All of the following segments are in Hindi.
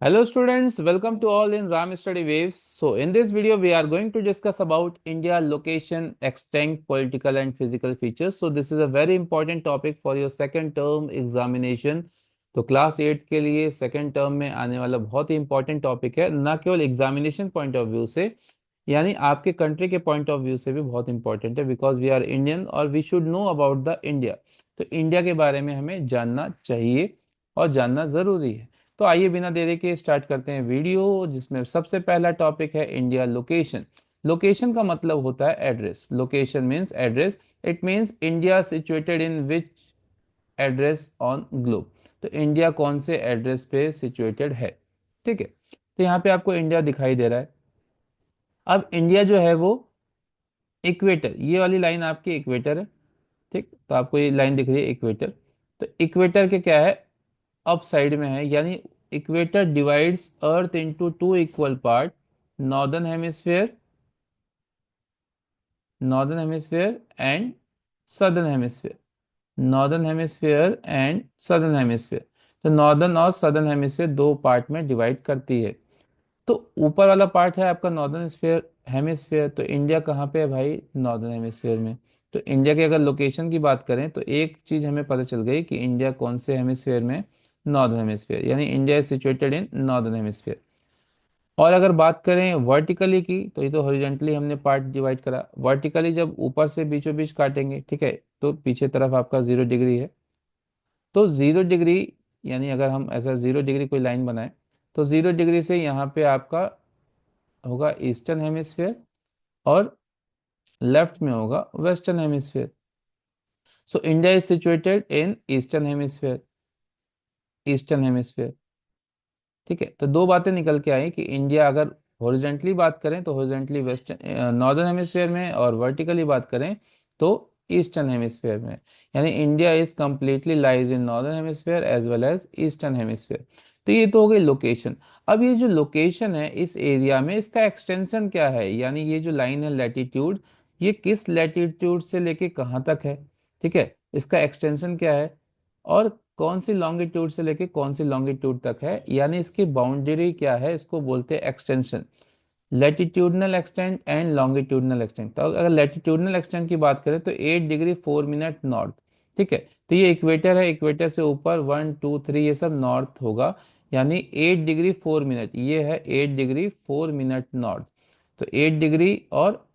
Hello students, welcome to all in Ram Study Waves. So in this video we are going to discuss about India location, extent, political and physical features. So this is a very important topic for your second term examination. तो क्लास 8 के लिए सेकेंड टर्म में आने वाला बहुत ही इंपॉर्टेंट टॉपिक है, ना केवल एग्जामिनेशन पॉइंट ऑफ व्यू से, यानी आपके कंट्री के पॉइंट ऑफ व्यू से भी बहुत इंपॉर्टेंट है, बिकॉज वी आर इंडियन और we should know about the India. तो इंडिया के बारे में हमें जानना चाहिए और जानना ज़रूरी है। तो आइए बिना देरी के स्टार्ट करते हैं वीडियो, जिसमें सबसे पहला टॉपिक है इंडिया लोकेशन। लोकेशन का मतलब होता है address. Location means address. It means India situated in which address on globe. तो इंडिया कौन से एड्रेस पे सिचुएटेड है। ठीक है, तो यहाँ पे आपको इंडिया दिखाई दे रहा है। अब इंडिया जो है वो इक्वेटर, ये वाली लाइन आपकी इक्वेटर है। ठीक, तो आपको ये लाइन दिख रही है इक्वेटर। तो इक्वेटर के क्या है, अप साइड में है, यानी equator divides earth into two equal part, northern hemisphere, northern hemisphere and southern hemisphere, northern hemisphere and southern hemisphere. तो नॉर्दर्न और सदर्न हेमिस्फेयर दो पार्ट में डिवाइड करती है। तो ऊपर वाला पार्ट है आपका नॉर्दर्न स्फीयर हेमिस्फेयर। तो इंडिया कहाँ पे है भाई, नॉर्दर्न हेमिस्फेयर में। तो इंडिया की अगर लोकेशन की बात करें तो एक चीज हमें पता चल गई कि इंडिया कौन से हेमिस्फेयर में, नॉर्दर्न हेमिस्फेयर, यानी India is situated in northern hemisphere. और अगर बात करें वर्टिकली की, तो ये तो हॉरिजॉन्टली हमने पार्ट डिवाइड करा। वर्टिकली जब ऊपर से बीचों बीच काटेंगे, ठीक है, तो पीछे तरफ आपका 0 डिग्री है। तो 0 डिग्री, यानी अगर हम ऐसा 0 डिग्री कोई लाइन बनाए, तो 0 डिग्री से यहाँ पे आपका होगा ईस्टर्न हेमिस्फेयर और लेफ्ट में होगा western hemisphere. So India is situated in eastern hemisphere, eastern hemisphere. ठीक है, तो दो बातें निकल के आई कि इंडिया अगर हॉरिजेंटली बात करें तो हॉरिजेंटली वेस्टर्न नॉर्दर्न हेमिस्फेयर में, और वर्टिकली बात करें तो ईस्टर्न हेमिस्फेयर में। यानी India is completely lies in northern hemisphere as well as eastern hemisphere. तो ये तो हो गई लोकेशन। अब ये जो लोकेशन है इस एरिया में, इसका एक्सटेंशन क्या है, यानी ये जो लाइन है लैटिट्यूड, ये किस लैटिट्यूड से लेके कहाँ तक है। ठीक है, इसका एक्सटेंशन क्या है, और कौन सी लॉन्गिट्यूड से लेके कौन सी लॉन्गिट्यूड तक है, यानी इसकी बाउंड्री क्या है, इसको बोलते हैं extension. Latitudinal extent and longitudinal extent. तो अगर लैटिट्यूडनल एक्सटेंट की बात करें तो 8 डिग्री 4 मिनट नॉर्थ। ठीक है, तो ये इक्वेटर है, इक्वेटर से ऊपर 1 2 3 ये सब नॉर्थ होगा, यानी 8 डिग्री 4 मिनट, ये है 8 डिग्री 4 मिनट नॉर्थ। तो 8 डिग्री और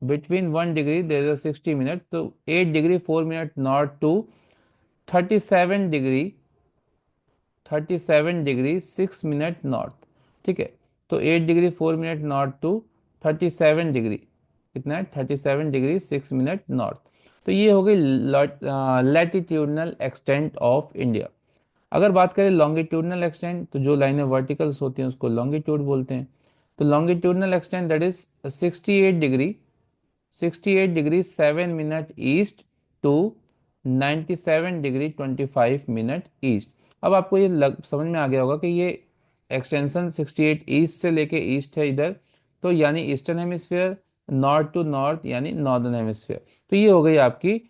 between 1 degree there is 60 minute, तो 8 degree 4 minute north to 37 degree 6 minute north. ठीक है, तो 8 degree 4 minute north to 37 degree, कितना है, 37 डिग्री 6 मिनट नॉर्थ। तो ये हो गई लैटिट्यूडनल एक्सटेंट ऑफ इंडिया। अगर बात करें लॉन्गिट्यूडनल एक्सटेंट, तो जो लाइनें वर्टिकल्स होती हैं उसको लॉन्गिट्यूड बोलते हैं। तो longitudinal extent that is 68 degree 7 minute east to 97 degree 25 minute east. अब आपको ये समझ में आ गया होगा कि ये एक्सटेंशन 68 ईस्ट से लेके ईस्ट है इधर, तो यानी eastern hemisphere, north to north यानी नॉर्दर्न हेमिस्फीयर। तो ये हो गई आपकी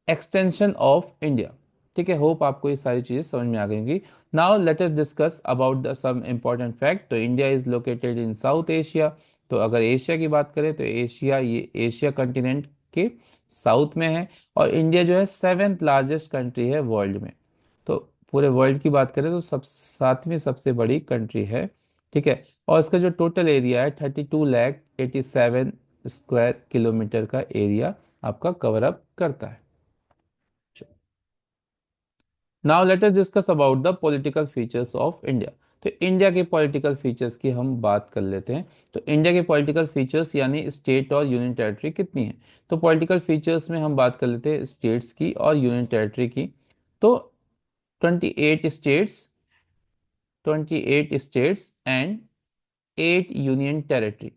एक्सटेंशन ऑफ इंडिया। ठीक है, होप आपको ये सारी चीजें समझ में आ गई होंगी। Now let us discuss about the some important fact. तो India is located in South Asia. तो अगर एशिया की बात करें तो एशिया, ये एशिया कंटिनेंट के साउथ में है। और इंडिया जो है सेवेंथ लार्जेस्ट कंट्री है वर्ल्ड में। तो पूरे वर्ल्ड की बात करें तो सब सातवीं सबसे बड़ी कंट्री है। ठीक है, और इसका जो टोटल एरिया है 32,87 स्क्वायर किलोमीटर का एरिया आपका कवर अप करता है। Now let us discuss about the political features of India. तो इंडिया के पॉलिटिकल फीचर्स की हम बात कर लेते हैं। तो इंडिया के पॉलिटिकल फीचर्स यानी स्टेट और यूनियन टेरिटरी कितनी है। तो पॉलिटिकल फीचर्स में हम बात कर लेते हैं स्टेट्स की और यूनियन टेरिटरी की। तो 28 states, 28 states and 8 union territory.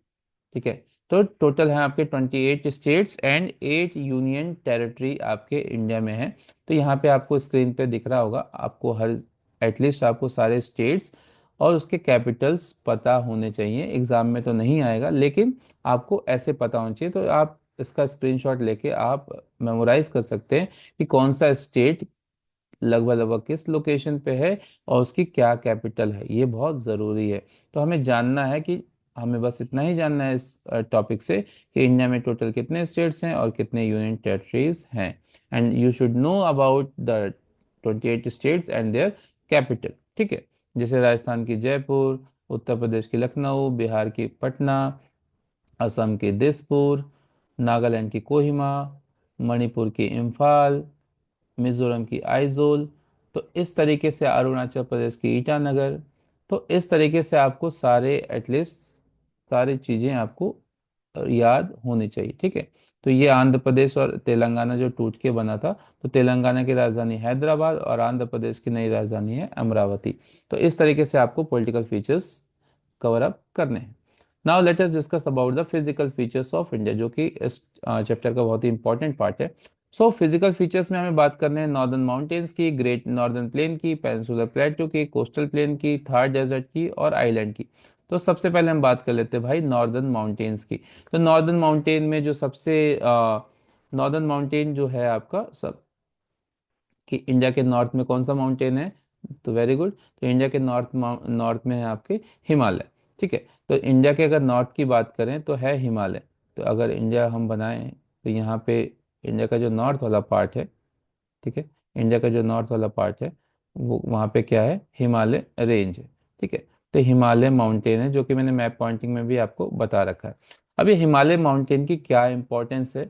ठीक है, तो टोटल है आपके 28 स्टेट्स एंड 8 यूनियन टेरिटरी आपके इंडिया में है। तो यहाँ पे आपको स्क्रीन पे दिख रहा होगा, आपको हर एटलीस्ट आपको सारे स्टेट्स और उसके कैपिटल्स पता होने चाहिए। एग्जाम में तो नहीं आएगा, लेकिन आपको ऐसे पता होना चाहिए। तो आप इसका स्क्रीनशॉट लेके आप मेमोराइज कर सकते हैं कि कौन सा स्टेट लगभग लगभग किस लोकेशन पे है और उसकी क्या कैपिटल है, ये बहुत ज़रूरी है। तो हमें जानना है कि हमें बस इतना ही जानना है इस टॉपिक से कि इंडिया में टोटल कितने स्टेट्स हैं और कितने यूनियन टेरिटरीज हैं। And you should know about the 28 states and their capital. ठीक है, जैसे राजस्थान की जयपुर, उत्तर प्रदेश की लखनऊ, बिहार की पटना, असम की दिसपुर, नागालैंड की कोहिमा, मणिपुर की इम्फाल, मिजोरम की आइजोल। तो इस तरीके से अरुणाचल प्रदेश की ईटानगर। तो इस तरीके से आपको सारे एटलीस्ट सारी चीज़ें आपको याद होनी चाहिए। ठीक है, तो ये आंध्र प्रदेश और तेलंगाना जो टूट के बना था, तो तेलंगाना की राजधानी हैदराबाद और आंध्र प्रदेश की नई राजधानी है अमरावती। तो इस तरीके से आपको पॉलिटिकल फीचर्स कवर अप करने हैं। Now let us discuss about the physical features of India, जो कि इस चैप्टर का बहुत ही इंपॉर्टेंट पार्ट है। सो फिजिकल फीचर्स में हमें बात करने हैं नॉर्दर्न माउंटेन्स की, ग्रेट नॉर्दर्न प्लेन की, पेनिनसुलर प्लेटो की, कोस्टल प्लेन की, थार डेजर्ट की और आइलैंड की। तो सबसे पहले हम बात कर लेते हैं भाई नॉर्दर्न माउंटेन्स की। तो नॉर्दर्न माउंटेन में जो सबसे नॉर्दर्न माउंटेन जो है आपका सब, कि इंडिया के नॉर्थ में कौन सा माउंटेन है, तो वेरी गुड, तो इंडिया के नॉर्थ में है आपके हिमालय। ठीक है, तो इंडिया के अगर नॉर्थ की बात करें तो है हिमालय। तो अगर इंडिया हम बनाएं तो यहाँ पे इंडिया का जो नॉर्थ वाला पार्ट है, ठीक है, इंडिया का जो नॉर्थ वाला पार्ट है वो वहाँ पे क्या है, हिमालय रेंज है। ठीक है, तो हिमालय माउंटेन है, जो कि मैंने मैप पॉइंटिंग में भी आपको बता रखा है। अब ये हिमालय माउंटेन की क्या इंपॉर्टेंस है,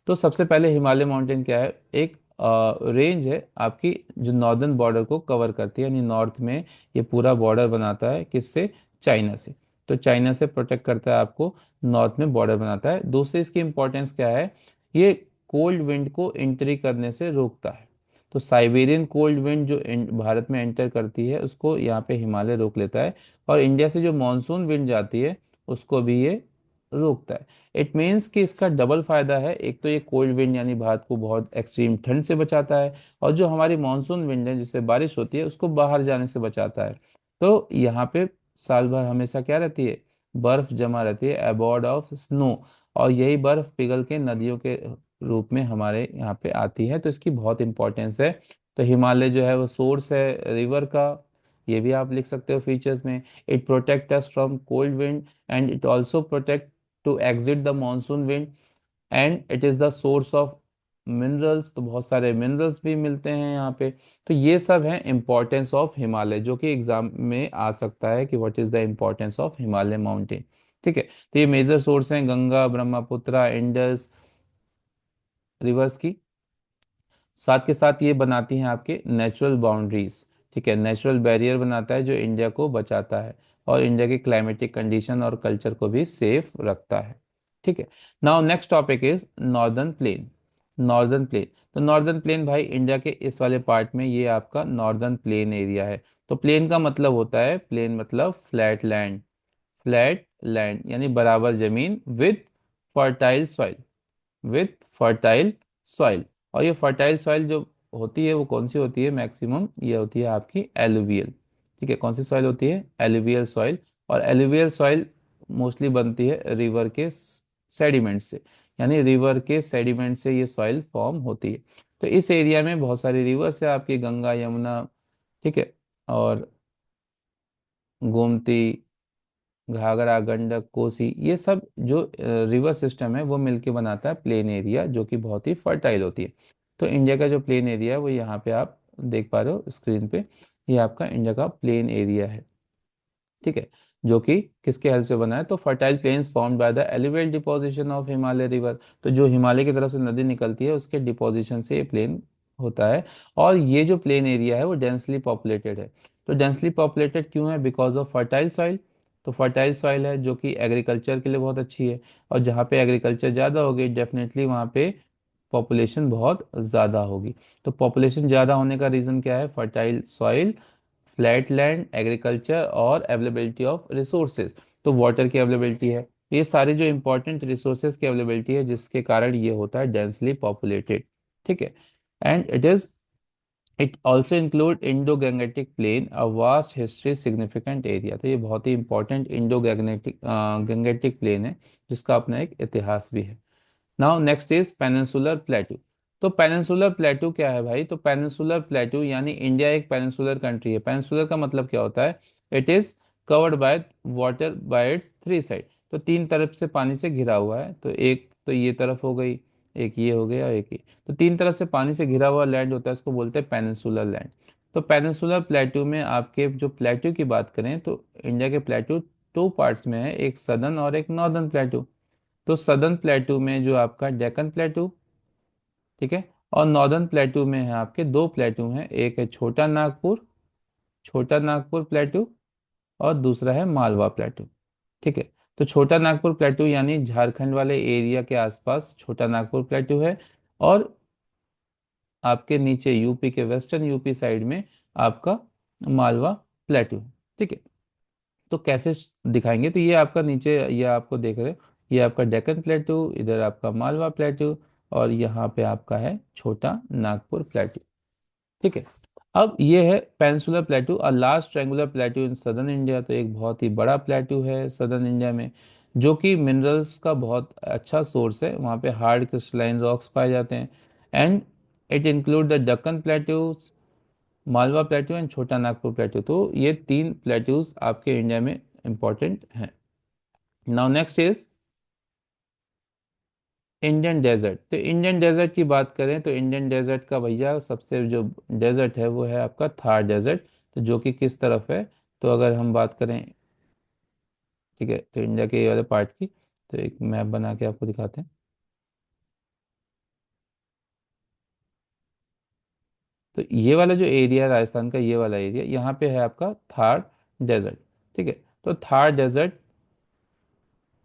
तो सबसे पहले हिमालय माउंटेन क्या है, एक रेंज है आपकी जो नॉर्दर्न बॉर्डर को कवर करती है, यानी नॉर्थ में ये पूरा बॉर्डर बनाता है किससे, चाइना से। तो चाइना से प्रोटेक्ट करता है आपको, नॉर्थ में बॉर्डर बनाता है। दूसरी इसकी इंपॉर्टेंस क्या है, ये कोल्ड विंड को एंट्री करने से रोकता है। तो साइबेरियन कोल्ड विंड जो भारत में एंटर करती है उसको यहाँ पे हिमालय रोक लेता है। और इंडिया से जो मानसून विंड जाती है उसको भी ये रोकता है। इट मीन्स कि इसका डबल फायदा है, एक तो ये कोल्ड विंड यानी भारत को बहुत एक्सट्रीम ठंड से बचाता है, और जो हमारी मानसून विंड है जिससे बारिश होती है उसको बाहर जाने से बचाता है। तो यहाँ पे साल भर हमेशा क्या रहती है, बर्फ जमा रहती है, अबॉर्ड ऑफ स्नो। और यही बर्फ पिघल के नदियों के रूप में हमारे यहाँ पे आती है, तो इसकी बहुत इंपॉर्टेंस है। तो हिमालय जो है वो सोर्स है रिवर का, ये भी आप लिख सकते हो फीचर्स में। It protect us from cold wind and it also protect to exit the monsoon wind, and it is the source of minerals. तो बहुत सारे मिनरल्स भी मिलते हैं यहाँ पे। तो ये सब है इंपॉर्टेंस ऑफ हिमालय, जो कि एग्जाम में आ सकता है कि what is the importance of Himalaya mountain. ठीक है, तो ये मेजर सोर्स हैं गंगा, ब्रह्मपुत्र, इंडस रिवर्स की। साथ के साथ ये बनाती हैं आपके नेचुरल बाउंड्रीज। ठीक है, नेचुरल बैरियर बनाता है जो इंडिया को बचाता है और इंडिया के क्लाइमेटिक कंडीशन और कल्चर को भी सेफ रखता है। ठीक है, now next topic is northern plain. Northern plain, तो नॉर्दर्न प्लेन भाई इंडिया के इस वाले पार्ट में ये आपका नॉर्दर्न प्लेन एरिया है। तो प्लेन का मतलब होता है, प्लेन मतलब फ्लैट लैंड। फ्लैट लैंड यानी बराबर जमीन with fertile soil, with fertile soil. और ये फर्टाइल सॉइल जो होती है वो कौन सी होती है, मैक्सिमम ये होती है आपकी एलुवियल। ठीक है, कौन सी सॉइल होती है, एलुवियल सॉइल। और एलुवियल सॉइल मोस्टली बनती है रिवर के सेडिमेंट से, यानी रिवर के सेडिमेंट से ये सॉइल फॉर्म होती है। तो इस एरिया में बहुत सारी रिवर्स है आपकी, गंगा, यमुना, ठीक है, और गोमती, घाघरा, गंडक, कोसी, ये सब जो रिवर सिस्टम है वो मिलके बनाता है प्लेन एरिया, जो कि बहुत ही फर्टाइल होती है। तो इंडिया का जो प्लेन एरिया है वो यहाँ पे आप देख पा रहे हो स्क्रीन पे, ये आपका इंडिया का प्लेन एरिया है। ठीक है, जो कि किसके हेल्प से बना है, तो fertile planes formed by the elevate deposition of Himalaya river. तो जो हिमालय की तरफ से नदी निकलती है उसके डिपोजिशन से ये प्लेन होता है। और ये जो प्लेन एरिया है वो डेंसली पॉपुलेटेड है। तो डेंसली पॉपुलेटेड क्यों है, बिकॉज ऑफ फर्टाइल सॉइल। तो फर्टाइल सॉइल है जो कि एग्रीकल्चर के लिए बहुत अच्छी है, और जहाँ पे एग्रीकल्चर ज़्यादा होगी डेफिनेटली वहाँ पे पॉपुलेशन बहुत ज़्यादा होगी। तो पॉपुलेशन ज़्यादा होने का रीज़न क्या है, fertile soil, flat land, agriculture और अवेलेबिलिटी ऑफ रिसोर्सेज। तो वाटर की अवेलेबिलिटी है, ये सारे जो इंपॉर्टेंट रिसोर्सेज की अवेलेबिलिटी है जिसके कारण ये होता है डेंसली पॉपुलेटेड। ठीक है, and it also include Indo Gangetic plain, a vast history significant area. तो ये बहुत ही important Indo Gangetic Gangetic plain है जिसका अपना एक इतिहास भी है। Now next is peninsular plateau. तो पेनिनसुलर प्लेटू क्या है भाई? तो पेनिनसुलर प्लेटू यानी इंडिया एक पेनिनसुलर कंट्री है। पेनिनसुलर का मतलब क्या होता है? It is covered by water bye it's three side. तो तीन तरफ से पानी से घिरा हुआ है। तो एक तो ये तरफ हो गई, एक ये हो गया, एक ये। तो तीन तरफ से पानी से घिरा हुआ लैंड होता है, इसको बोलते हैं पेनिनसुलर लैंड। तो पेनिनसुलर प्लेटू में आपके जो प्लेटू की बात करें तो इंडिया के प्लेटू टू पार्ट्स में है, एक सदर्न और एक नॉर्दर्न प्लेटू। तो सदर्न प्लेटू में जो आपका डेक्कन प्लेटू, ठीक है, और नॉर्दर्न प्लेटू में है आपके दो प्लेटू हैं, एक है छोटा नागपुर प्लेटू, और दूसरा है मालवा प्लेटू। ठीक है। तो छोटा नागपुर प्लेटू यानी झारखंड वाले एरिया के आसपास छोटा नागपुर प्लेटू है, और आपके नीचे यूपी के वेस्टर्न यूपी साइड में आपका मालवा प्लेटू है। ठीक है। तो कैसे दिखाएंगे? तो ये आपका नीचे, ये आपको देख रहे हो, ये आपका डेक्कन प्लेटू, इधर आपका मालवा प्लेटू, और यहाँ पे आपका है छोटा नागपुर प्लेटू। ठीक है। अब ये है पेंसुलर प्लेटू, और last triangular प्लेटू in southern India. तो एक बहुत ही बड़ा प्लेटू है सदर्न इंडिया में, जो कि मिनरल्स का बहुत अच्छा सोर्स है। वहाँ पे हार्ड क्रिस्टलाइन रॉक्स पाए जाते हैं। And it include the Deccan प्लेटू, Malwa प्लेटू and छोटा नागपुर प्लेटू। तो ये तीन प्लेटूज आपके इंडिया में इंपॉर्टेंट हैं। Now next is Indian desert. तो इंडियन डेजर्ट की बात करें तो इंडियन डेजर्ट का भैया सबसे जो डेजर्ट है वो है आपका थार डेजर्ट। तो जो कि किस तरफ है? तो अगर हम बात करें, ठीक है, तो इंडिया के ये वाले पार्ट की, तो एक मैप बना के आपको दिखाते हैं। तो ये वाला जो एरिया है राजस्थान का, ये वाला एरिया, यहाँ पे है आपका थार डेजर्ट। ठीक है। तो थार डेजर्ट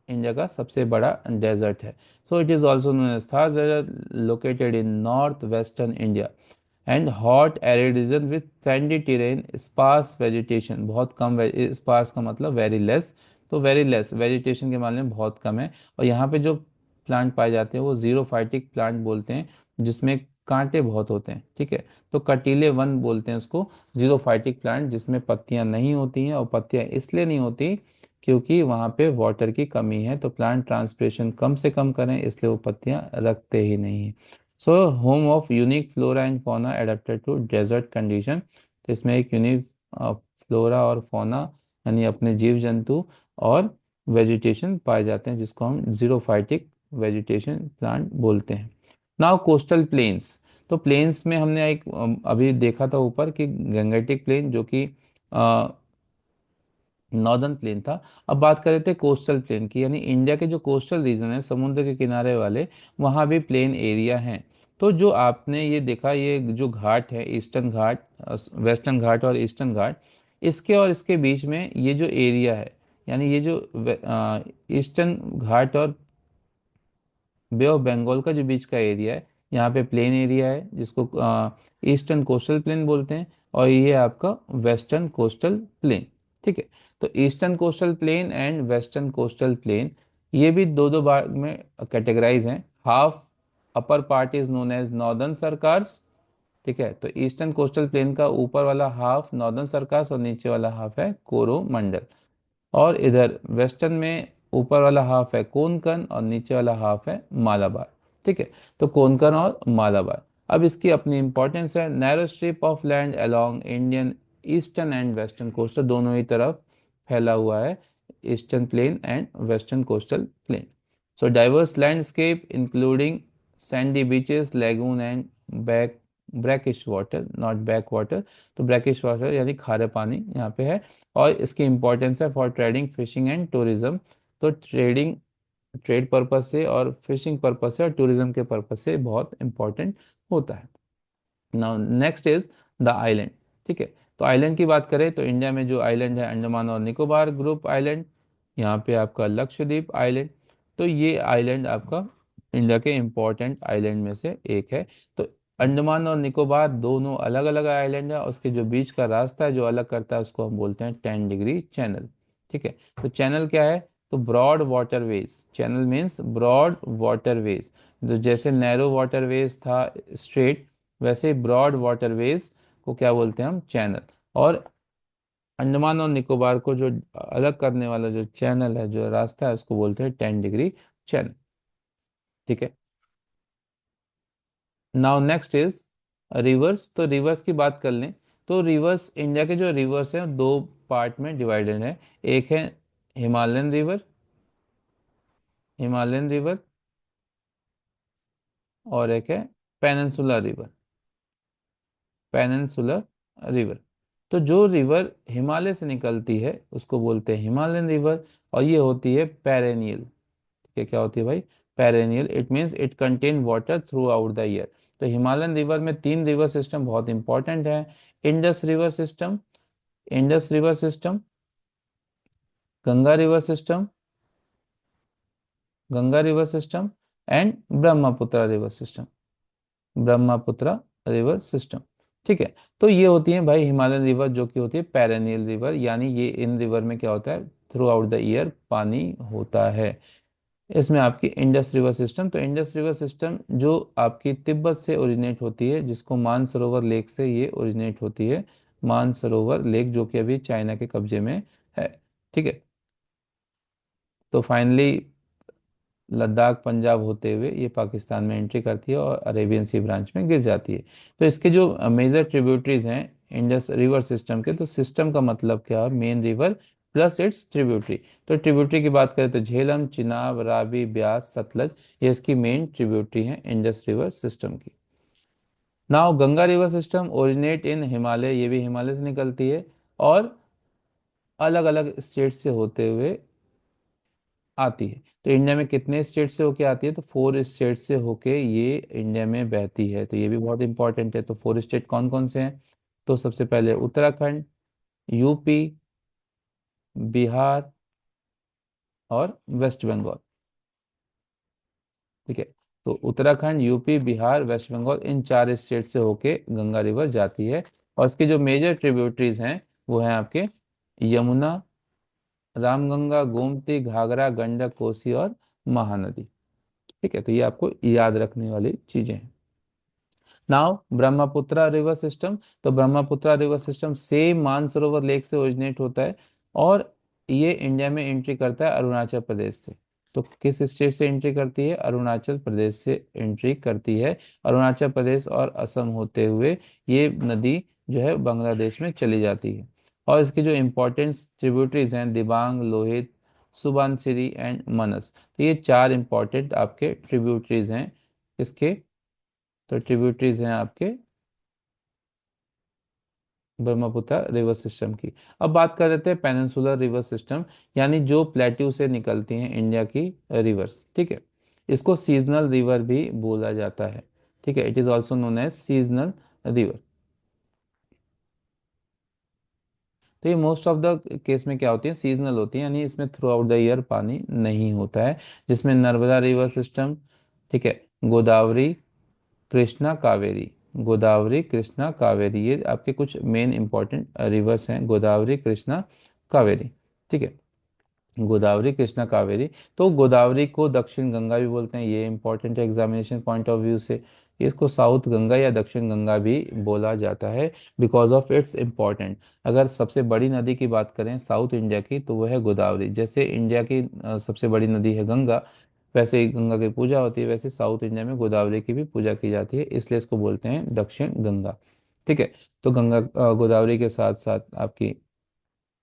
इंडिया का सबसे बड़ा डेजर्ट है। So it is also known as Thar desert, located in north western India and hot arid region with sandy terrain, sparse vegetation, बहुत कम। स्पार्स का मतलब वेरी लेस। तो वेरी लेस वेजिटेशन के मामले में बहुत कम है। और यहाँ पे जो प्लांट पाए जाते हैं वो जीरोफाइटिक प्लांट बोलते हैं, जिसमें कांटे बहुत होते हैं। ठीक है। तो कटीले वन बोलते हैं उसको, जीरोफाइटिक प्लांट जिसमें पत्तियां नहीं होती हैं। और पत्तियां इसलिए नहीं होती क्योंकि वहाँ पे वाटर की कमी है। तो प्लांट ट्रांसपिरेशन कम से कम करें, इसलिए वो पत्तियां रखते ही नहीं हैं। So home of unique flora and fauna adapted to desert condition. तो इसमें एक यूनिक फ्लोरा और फौना यानी अपने जीव जंतु और वेजिटेशन पाए जाते हैं, जिसको हम जीरोफाइटिक वेजिटेशन प्लांट बोलते हैं। Now coastal planes. तो प्लेन्स में हमने एक अभी देखा था ऊपर कि गंगेटिक प्लेन, जो कि नॉर्दर्न प्लेन था। अब बात कर रहे थे कोस्टल प्लेन की, यानी इंडिया के जो कोस्टल रीजन है, समुद्र के किनारे वाले, वहाँ भी प्लेन एरिया हैं। तो जो आपने ये देखा, ये जो घाट है, ईस्टर्न घाट, वेस्टर्न घाट और ईस्टर्न घाट, इसके और इसके बीच में ये जो एरिया है, यानी ये जो ईस्टर्न घाट और बे ऑफ बंगाल का जो बीच का एरिया है, यहाँ पे प्लेन एरिया है, जिसको ईस्टर्न कोस्टल प्लेन बोलते हैं। और ये आपका वेस्टर्न कोस्टल प्लेन। ठीक है। तो eastern coastal plain and western coastal plain, ये भी दो दो भाग में कैटेगराइज हैं। Half upper part is known as northern Circars. ठीक है। तो ईस्टर्न कोस्टल प्लेन का ऊपर वाला हाफ नॉर्दर्न सरकार्स और नीचे वाला हाफ है कोरोमंडल। और इधर वेस्टर्न में ऊपर वाला हाफ है कोंकण और नीचे वाला हाफ है मालाबार। ठीक है। तो कोंकण और मालाबार। अब इसकी अपनी इंपॉर्टेंस है। Narrow strip of land along Indian eastern and western coastal, दोनों ही तरफ फैला हुआ है, eastern plane and western coastal plane. So diverse landscape including Sandy beaches, lagoon and back brackish water, not back water. तो ब्रैकिश वाटर यानी खारे पानी यहाँ पे है। और इसकी इंपॉर्टेंस है for trading, fishing and tourism. तो ट्रेड पर्पस से और फिशिंग पर्पस से और टूरिज्म के पर्पस से बहुत इंपॉर्टेंट होता है। Now next is the island. ठीक है। तो आइलैंड की बात करें तो इंडिया में जो आइलैंड है, अंडमान और निकोबार ग्रुप आइलैंड, यहाँ पे आपका लक्षद्वीप आइलैंड। तो ये आइलैंड आपका इंडिया के इम्पोर्टेंट आइलैंड में से एक है। तो अंडमान और निकोबार दोनों अलग अलग आइलैंड है, और उसके जो बीच का रास्ता है जो अलग करता है, उसको हम बोलते हैं 10 डिग्री चैनल। ठीक है। तो चैनल क्या है? तो broad waterways, channel means broad waterways. तो जैसे नैरो वाटरवेज था स्ट्रेट, वैसे ही ब्रॉड वाटरवेज को क्या बोलते हैं हम? चैनल। और अंडमान और निकोबार को जो अलग करने वाला जो चैनल है, जो रास्ता है, उसको बोलते हैं 10 डिग्री चैनल। ठीक है। Now next is reverse. तो रिवर्स की बात कर लें, तो रिवर्स, इंडिया के जो रिवर्स हैं दो पार्ट में डिवाइडेड है। एक है हिमालयन रिवर, हिमालयन रिवर, और एक है पेनिनसुलर रिवर, पेनिनसुलर रिवर। तो जो रिवर हिमालय से निकलती है उसको बोलते हैं हिमालयन रिवर, और ये होती है पेरेनियल। क्या होती है भाई? Perennial. It means it contain water through out the year. तो हिमालयन रिवर में तीन रिवर सिस्टम बहुत इंपॉर्टेंट है। Indus river system, Indus river system, Ganga river system, Ganga river system, and Brahmaputra river system, Brahmaputra river system. ठीक है। तो ये होती है भाई हिमालयन रिवर, जो कि होती है पेरेनियल रिवर, यानी ये इन रिवर में क्या होता है, थ्रू आउट द ईयर पानी होता है। इसमें आपकी इंडस रिवर सिस्टम, तो इंडस रिवर सिस्टम जो आपकी तिब्बत से ओरिजिनेट होती है, जिसको मानसरोवर लेक से ये ओरिजिनेट होती है। मानसरोवर लेक जो कि अभी चाइना के कब्जे में है। ठीक है। तो फाइनली लद्दाख पंजाब होते हुए ये पाकिस्तान में एंट्री करती है और अरेबियन सी ब्रांच में गिर जाती है। तो इसके जो मेजर ट्रिब्यूटरीज हैं इंडस रिवर सिस्टम के, तो सिस्टम का मतलब क्या है, main river plus it's tributary. तो ट्रिब्यूटरी की बात करें तो झेलम, चिनाब, रावी, ब्यास, सतलज, ये इसकी मेन ट्रिब्यूटरी हैं इंडस रिवर सिस्टम की। Now Ganga river system originate in Himalaya, ये भी हिमालय से निकलती है और अलग अलग स्टेट से होते हुए आती है। तो इंडिया में कितने स्टेट से होके आती है, तो 4 स्टेट से होके ये इंडिया में बहती है। तो ये भी बहुत इंपॉर्टेंट है। तो 4 स्टेट कौन कौन से हैं? तो सबसे पहले उत्तराखंड, यूपी, बिहार और वेस्ट बंगाल। ठीक है। तो उत्तराखंड, यूपी, बिहार, वेस्ट बंगाल, इन 4 स्टेट से होके गंगा रिवर जाती है। और इसके जो मेजर ट्रिब्यूटरीज हैं वो हैं आपके यमुना, रामगंगा, गोमती, घाघरा, गंडक, कोसी और महानदी। ठीक है। तो ये आपको याद रखने वाली चीजें हैं। Now Brahmaputra river system. तो Brahmaputra river system same Mansarovar lake से ओरिजिनेट होता है और ये इंडिया में एंट्री करता है अरुणाचल प्रदेश से। तो किस स्टेट से एंट्री करती है? अरुणाचल प्रदेश से एंट्री करती है। अरुणाचल प्रदेश और असम होते हुए ये नदी जो है बांग्लादेश में चली जाती है। और इसके जो इम्पोर्टेंट ट्रिब्यूटरीज हैं दिबांग, लोहित, सुबनसिरी एंड मनस। तो ये 4 इंपॉर्टेंट आपके ट्रिब्यूटरीज हैं इसके। तो ट्रिब्यूटरीज हैं आपके ब्रह्मपुत्र रिवर सिस्टम की। अब बात कर लेते हैं पेनिनसुलर रिवर सिस्टम, यानी जो प्लेट्यू से निकलती हैं इंडिया की रिवर्स। ठीक है। इसको सीजनल रिवर भी बोला जाता है। ठीक है। It is also known as seasonal river. तो ये मोस्ट ऑफ द केस में क्या होती है, सीजनल होती है, यानी इसमें थ्रू आउट द ईयर पानी नहीं होता है। जिसमें नर्मदा रिवर सिस्टम, ठीक है, गोदावरी, कृष्णा, कावेरी, गोदावरी, कृष्णा, कावेरी, ये आपके कुछ मेन इंपॉर्टेंट रिवर्स हैं, गोदावरी, कृष्णा, कावेरी। ठीक है। गोदावरी, कृष्णा, कावेरी। तो गोदावरी को दक्षिण गंगा भी बोलते हैं, ये इंपॉर्टेंट है एग्जामिनेशन पॉइंट ऑफ व्यू से। इसको साउथ गंगा या दक्षिण गंगा भी बोला जाता है बिकॉज ऑफ इट्स इम्पॉर्टेंट। अगर सबसे बड़ी नदी की बात करें साउथ इंडिया की तो वो है गोदावरी। जैसे इंडिया की सबसे बड़ी नदी है गंगा, वैसे ही गंगा की पूजा होती है, वैसे साउथ इंडिया में गोदावरी की भी पूजा की जाती है, इसलिए इसको बोलते हैं दक्षिण गंगा। ठीक है। तो गंगा गोदावरी के साथ साथ आपकी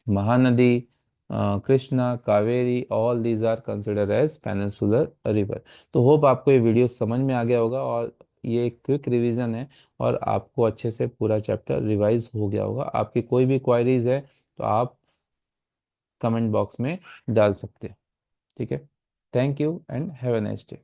Mahanadi, Krishna, Kaveri, all these are consider as peninsular river. तो होप आपको ये वीडियो समझ में आ गया होगा और ये एक क्विक रिवीजन है और आपको अच्छे से पूरा चैप्टर रिवाइज हो गया होगा। आपकी कोई भी क्वायरीज है तो आप कमेंट बॉक्स में डाल सकते हैं। ठीक है। Thank you and have a nice day.